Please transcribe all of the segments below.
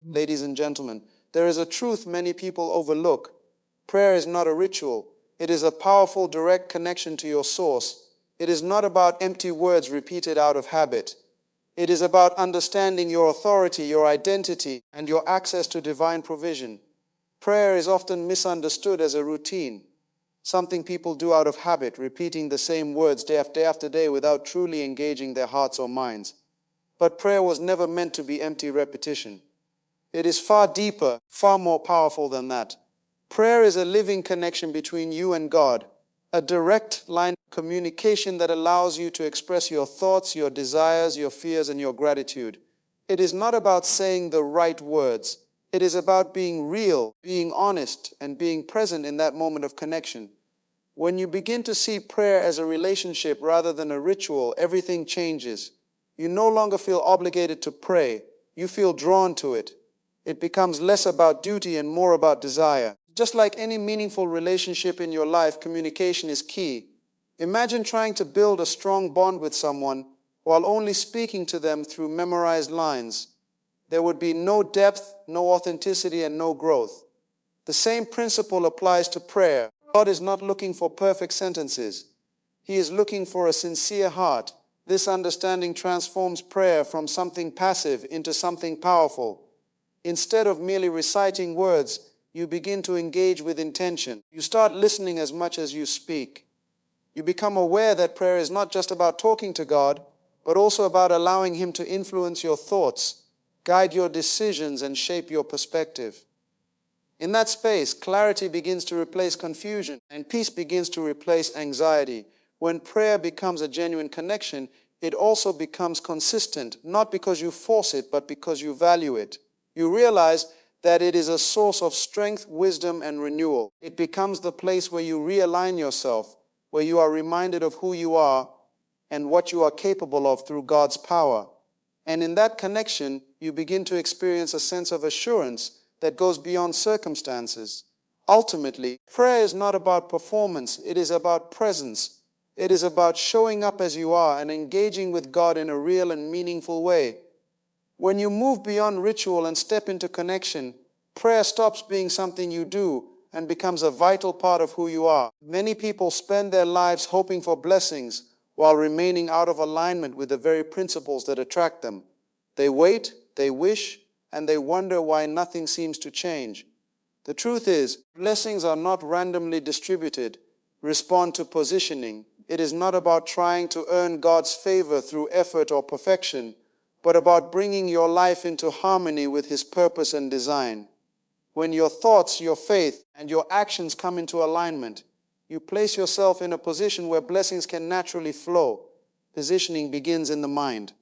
Ladies and gentlemen, there is a truth many people overlook. Prayer is not a ritual. It is a powerful, direct connection to your source. It is not about empty words repeated out of habit. It is about understanding your authority, your identity, and your access to divine provision. Prayer is often misunderstood as a routine, something people do out of habit, repeating the same words day after day without truly engaging their hearts or minds. But prayer was never meant to be empty repetition. It is far deeper, far more powerful than that. Prayer is a living connection between you and God, a direct line of communication that allows you to express your thoughts, your desires, your fears, and your gratitude. It is not about saying the right words. It is about being real, being honest, and being present in that moment of connection. When you begin to see prayer as a relationship rather than a ritual, everything changes. You no longer feel obligated to pray. You feel drawn to it. It becomes less about duty and more about desire. Just like any meaningful relationship in your life, communication is key. Imagine trying to build a strong bond with someone while only speaking to them through memorized lines. There would be no depth, no authenticity, and no growth. The same principle applies to prayer. God is not looking for perfect sentences. He is looking for a sincere heart. This understanding transforms prayer from something passive into something powerful. Instead of merely reciting words, you begin to engage with intention. You start listening as much as you speak. You become aware that prayer is not just about talking to God, but also about allowing Him to influence your thoughts, guide your decisions, and shape your perspective. In that space, clarity begins to replace confusion, and peace begins to replace anxiety. When prayer becomes a genuine connection, it also becomes consistent, not because you force it, but because you value it. You realize that it is a source of strength, wisdom, and renewal. It becomes the place where you realign yourself, where you are reminded of who you are and what you are capable of through God's power. And in that connection, you begin to experience a sense of assurance that goes beyond circumstances. Ultimately, prayer is not about performance, it is about presence. It is about showing up as you are and engaging with God in a real and meaningful way. When you move beyond ritual and step into connection, prayer stops being something you do and becomes a vital part of who you are. Many people spend their lives hoping for blessings while remaining out of alignment with the very principles that attract them. They wait, they wish, and they wonder why nothing seems to change. The truth is, blessings are not randomly distributed. Respond to positioning. It is not about trying to earn God's favor through effort or perfection, but about bringing your life into harmony with His purpose and design. When your thoughts, your faith, and your actions come into alignment, you place yourself in a position where blessings can naturally flow. Positioning begins in the mind.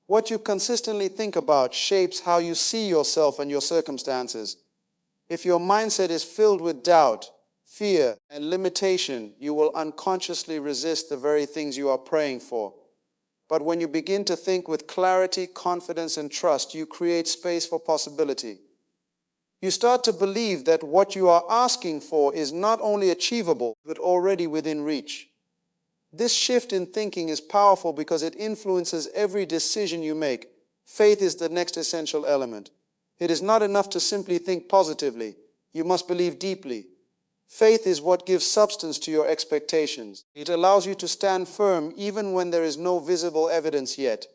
What you consistently think about shapes how you see yourself and your circumstances. If your mindset is filled with doubt, fear, and limitation, you will unconsciously resist the very things you are praying for. But when you begin to think with clarity, confidence, and trust, you create space for possibility. You start to believe that what you are asking for is not only achievable, but already within reach. This shift in thinking is powerful because it influences every decision you make. Faith is the next essential element. It is not enough to simply think positively. You must believe deeply. Faith is what gives substance to your expectations. It allows you to stand firm even when there is no visible evidence yet.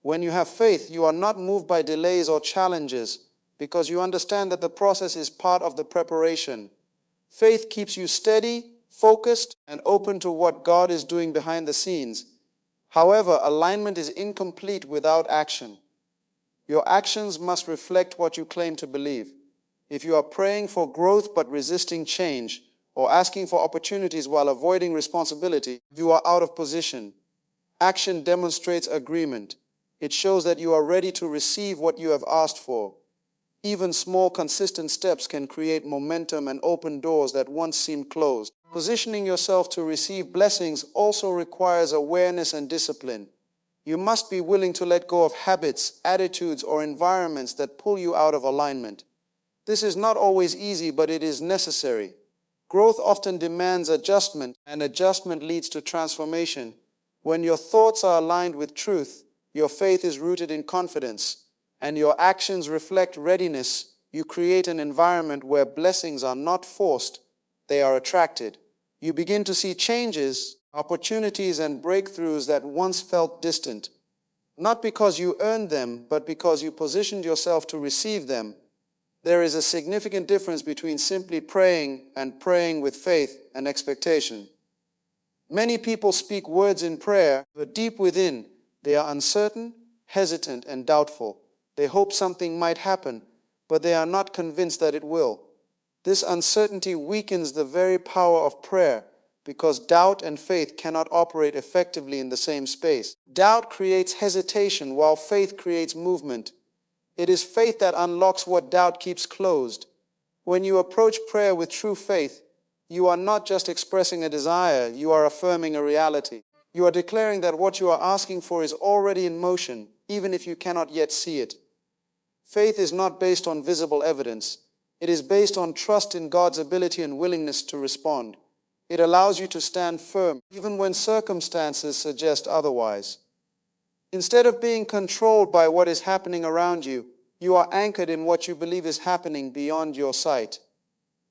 When you have faith, you are not moved by delays or challenges because you understand that the process is part of the preparation. Faith keeps you steady, focused, and open to what God is doing behind the scenes. However, alignment is incomplete without action. Your actions must reflect what you claim to believe. If you are praying for growth but resisting change, or asking for opportunities while avoiding responsibility, you are out of position. Action demonstrates agreement. It shows that you are ready to receive what you have asked for. Even small, consistent steps can create momentum and open doors that once seemed closed. Positioning yourself to receive blessings also requires awareness and discipline. You must be willing to let go of habits, attitudes, or environments that pull you out of alignment. This is not always easy, but it is necessary. Growth often demands adjustment, and adjustment leads to transformation. When your thoughts are aligned with truth, your faith is rooted in confidence, and your actions reflect readiness, you create an environment where blessings are not forced, they are attracted. You begin to see changes, opportunities, and breakthroughs that once felt distant. Not because you earned them, but because you positioned yourself to receive them. There is a significant difference between simply praying and praying with faith and expectation. Many people speak words in prayer, but deep within, they are uncertain, hesitant, and doubtful. They hope something might happen, but they are not convinced that it will. This uncertainty weakens the very power of prayer, because doubt and faith cannot operate effectively in the same space. Doubt creates hesitation, while faith creates movement. It is faith that unlocks what doubt keeps closed. When you approach prayer with true faith, you are not just expressing a desire, you are affirming a reality. You are declaring that what you are asking for is already in motion, even if you cannot yet see it. Faith is not based on visible evidence. It is based on trust in God's ability and willingness to respond. It allows you to stand firm, even when circumstances suggest otherwise. Instead of being controlled by what is happening around you, you are anchored in what you believe is happening beyond your sight.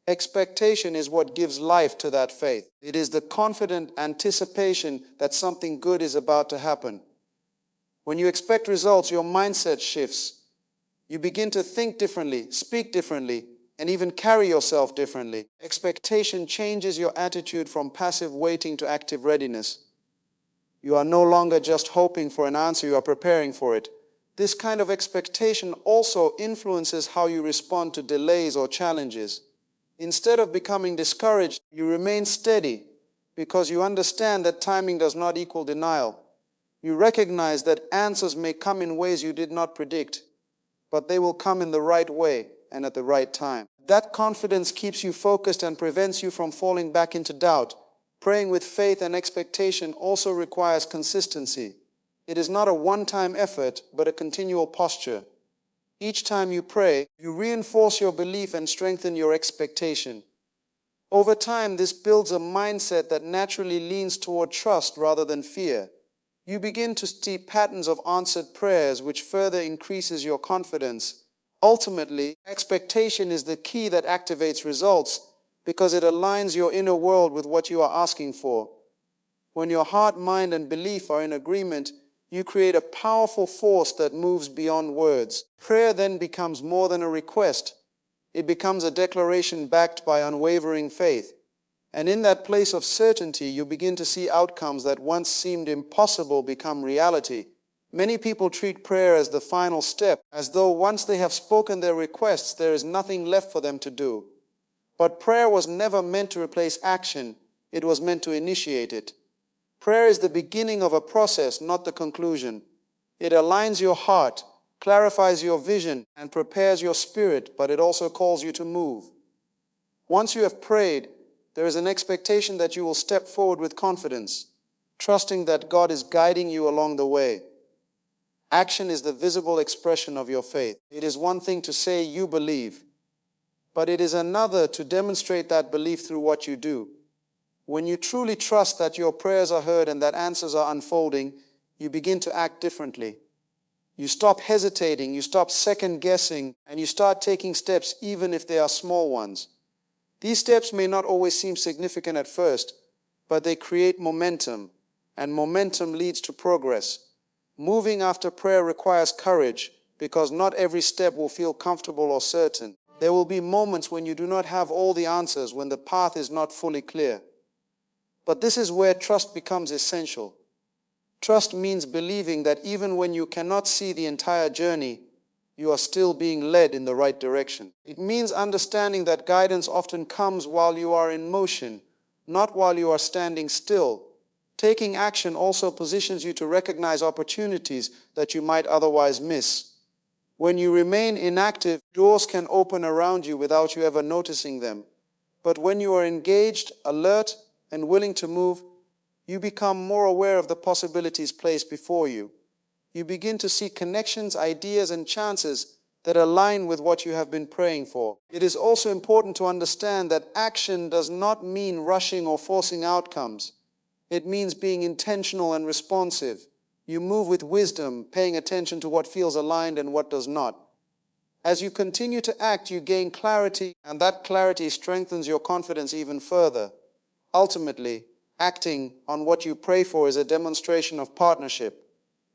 Expectation is what gives life to that faith. It is the confident anticipation that something good is about to happen. When you expect results, your mindset shifts. You begin to think differently, speak differently, and even carry yourself differently. Expectation changes your attitude from passive waiting to active readiness. You are no longer just hoping for an answer, you are preparing for it. This kind of expectation also influences how you respond to delays or challenges. Instead of becoming discouraged, you remain steady because you understand that timing does not equal denial. You recognize that answers may come in ways you did not predict, but they will come in the right way and at the right time. That confidence keeps you focused and prevents you from falling back into doubt. Praying with faith and expectation also requires consistency. It is not a one-time effort, but a continual posture. Each time you pray, you reinforce your belief and strengthen your expectation. Over time, this builds a mindset that naturally leans toward trust rather than fear. You begin to see patterns of answered prayers, which further increases your confidence. Ultimately, expectation is the key that activates results because it aligns your inner world with what you are asking for. When your heart, mind, and belief are in agreement, you create a powerful force that moves beyond words. Prayer then becomes more than a request. It becomes a declaration backed by unwavering faith. And in that place of certainty, you begin to see outcomes that once seemed impossible become reality. Many people treat prayer as the final step, as though once they have spoken their requests, there is nothing left for them to do. But prayer was never meant to replace action. It was meant to initiate it. Prayer is the beginning of a process, not the conclusion. It aligns your heart, clarifies your vision, and prepares your spirit, but it also calls you to move. Once you have prayed, there is an expectation that you will step forward with confidence, trusting that God is guiding you along the way. Action is the visible expression of your faith. It is one thing to say you believe, but it is another to demonstrate that belief through what you do. When you truly trust that your prayers are heard and that answers are unfolding, you begin to act differently. You stop hesitating, you stop second-guessing, and you start taking steps even if they are small ones. These steps may not always seem significant at first, but they create momentum, and momentum leads to progress. Moving after prayer requires courage, because not every step will feel comfortable or certain. There will be moments when you do not have all the answers, when the path is not fully clear. But this is where trust becomes essential. Trust means believing that even when you cannot see the entire journey, you are still being led in the right direction. It means understanding that guidance often comes while you are in motion, not while you are standing still. Taking action also positions you to recognize opportunities that you might otherwise miss. When you remain inactive, doors can open around you without you ever noticing them. But when you are engaged, alert, and willing to move, you become more aware of the possibilities placed before you. You begin to see connections, ideas, and chances that align with what you have been praying for. It is also important to understand that action does not mean rushing or forcing outcomes. It means being intentional and responsive. You move with wisdom, paying attention to what feels aligned and what does not. As you continue to act, you gain clarity, and that clarity strengthens your confidence even further. Ultimately, acting on what you pray for is a demonstration of partnership.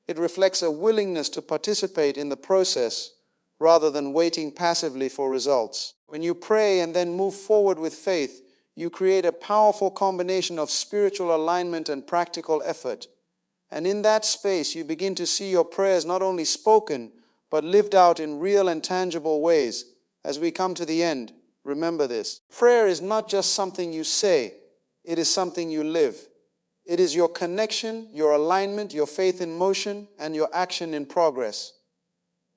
It reflects a willingness to participate in the process rather than waiting passively for results. When you pray and then move forward with faith, you create a powerful combination of spiritual alignment and practical effort. And in that space, you begin to see your prayers not only spoken, but lived out in real and tangible ways. As we come to the end, remember this. Prayer is not just something you say, it is something you live. It is your connection, your alignment, your faith in motion, and your action in progress.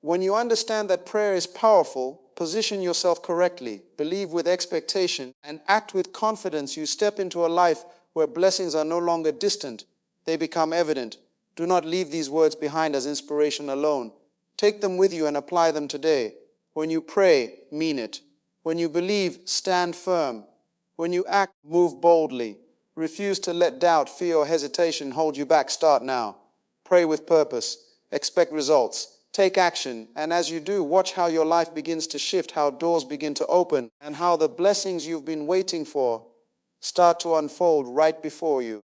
When you understand that prayer is powerful, position yourself correctly, believe with expectation, and act with confidence, you step into a life where blessings are no longer distant, they become evident. Do not leave these words behind as inspiration alone. Take them with you and apply them today. When you pray, mean it. When you believe, stand firm. When you act, move boldly. Refuse to let doubt, fear, or hesitation hold you back. Start now. Pray with purpose. Expect results. Take action. And as you do, watch how your life begins to shift, how doors begin to open, and how the blessings you've been waiting for start to unfold right before you.